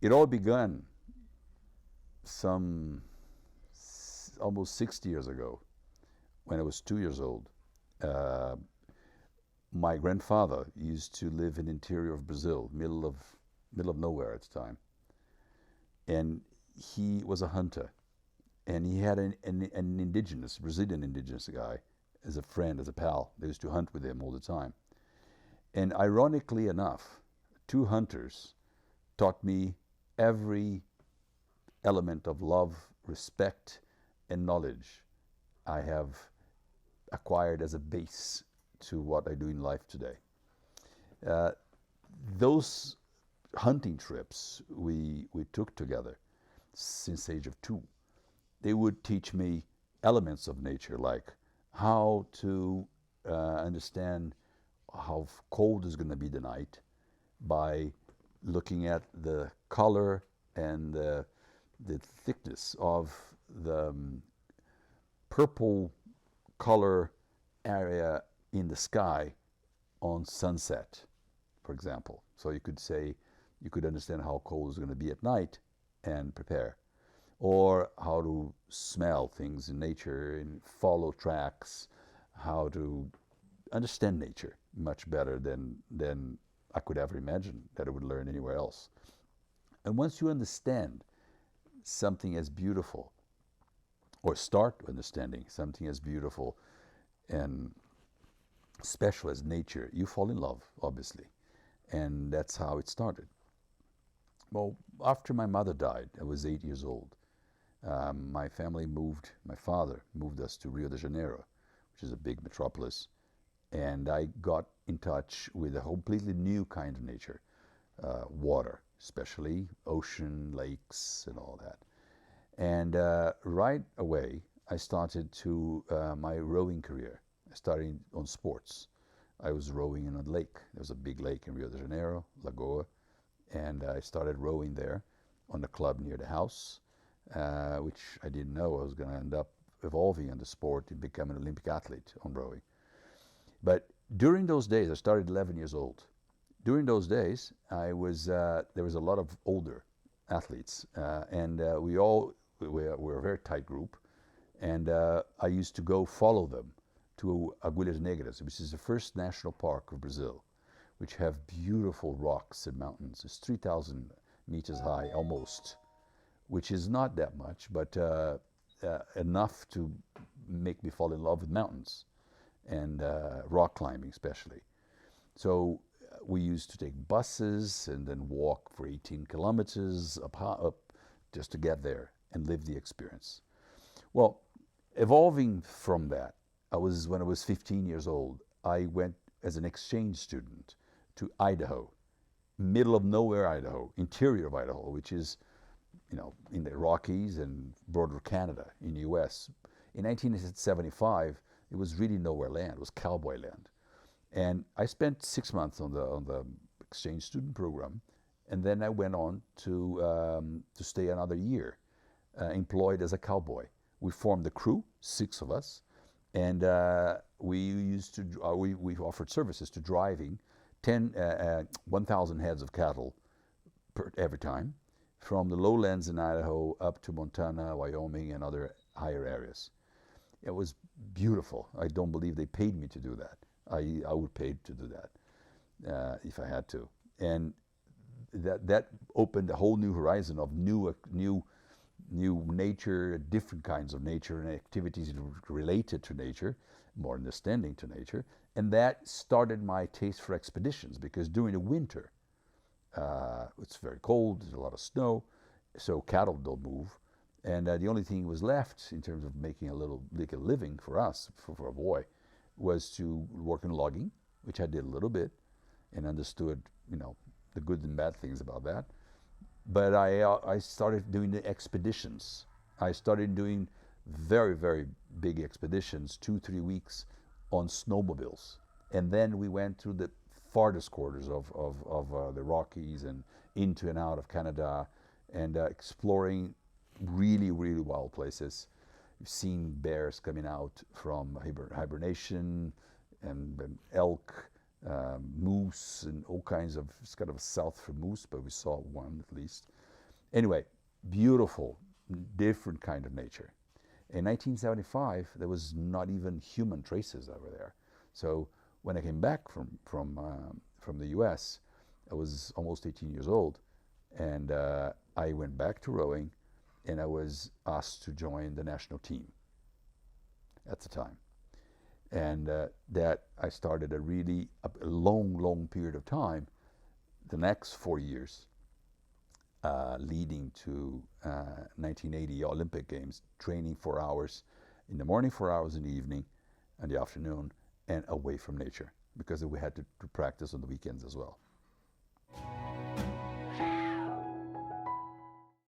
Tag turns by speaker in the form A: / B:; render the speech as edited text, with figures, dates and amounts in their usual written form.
A: It all began some almost 60 years ago when I was 2 years old. Uh, my grandfather used to live in the interior of Brazil, middle of nowhere at the time, and he was a hunter, and he had an indigenous Brazilian indigenous guy as a friend, as a pal. They used to hunt with him all the time. And ironically enough, two hunters taught me every element of love, respect, and knowledge I have acquired as a base to what I do in life today. Uh, those hunting trips we took together since the age of 2, they would teach me elements of nature, like how to understand how cold is going to be the night by looking at the color and the thickness of the purple color area in the sky on sunset, for example. So you could say, you could understand how cold it's going to be at night and prepare. Or how to smell things in nature and follow tracks, how to understand nature much better than I could ever imagine that I would learn anywhere else. And once you understand something as beautiful, or start understanding something as beautiful and special as nature, you fall in love, obviously. And that's how it started. Well, after my mother died, I was 8 years old. My father moved us to Rio de Janeiro, which is a big metropolis, and I got in touch with a completely new kind of nature, water, especially ocean, lakes, and all that. And right away, I started my rowing career. I started on sports. I was rowing in a lake. There was a big lake in Rio de Janeiro, Lagoa, and I started rowing there on a club near the house, which I didn't know I was going to end up evolving in the sport and become an Olympic athlete on rowing. But during those days, I started 11 years old. During those days, there was a lot of older athletes, and we were a very tight group, and I used to go follow them to Agulhas Negras, which is the first national park of Brazil, which have beautiful rocks and mountains. It's 3,000 meters high, almost, which is not that much, but enough to make me fall in love with mountains and rock climbing especially. So we used to take buses and then walk for 18 kilometers up just to get there and live the experience. Well, evolving from that, when I was 15 years old, I went as an exchange student to Idaho, middle of nowhere Idaho, interior of Idaho, which is, in the Rockies and border Canada in the U.S. In 1975, it was really nowhere land. It was cowboy land. And I spent 6 months on the exchange student program, and then I went on to stay another year, employed as a cowboy. We formed a crew, 6 of us, and we offered services to driving 1,000 heads of cattle every time, from the lowlands in Idaho up to Montana, Wyoming, and other higher areas. It was beautiful. I don't believe they paid me to do that. I would pay to do that if I had to. And that opened a whole new horizon of new nature, different kinds of nature and activities related to nature, more understanding to nature. And that started my taste for expeditions, because during the winter, it's very cold, there's a lot of snow, so cattle don't move. And the only thing was left in terms of making a living for us, for a boy, was to work in logging, which I did a little bit and understood, the good and bad things about that. But I started doing the expeditions. I started doing very, very big expeditions, 2-3 weeks on snowmobiles. And then we went through the farthest quarters of the Rockies and into and out of Canada, and exploring really, really wild places. We've seen bears coming out from hibernation, and elk, moose, and all kinds of, it's kind of a south for moose, but we saw one at least. Anyway, beautiful, different kind of nature. In 1975, there was not even human traces over there. So when I came back from the U.S., I was almost 18 years old, and I went back to rowing, and I was asked to join the national team at the time. And that I started a long period of time, the next 4 years, leading to 1980 Olympic Games, training 4 hours in the morning, 4 hours in the evening, and the afternoon, and away from nature, because we had to practice on the weekends as well.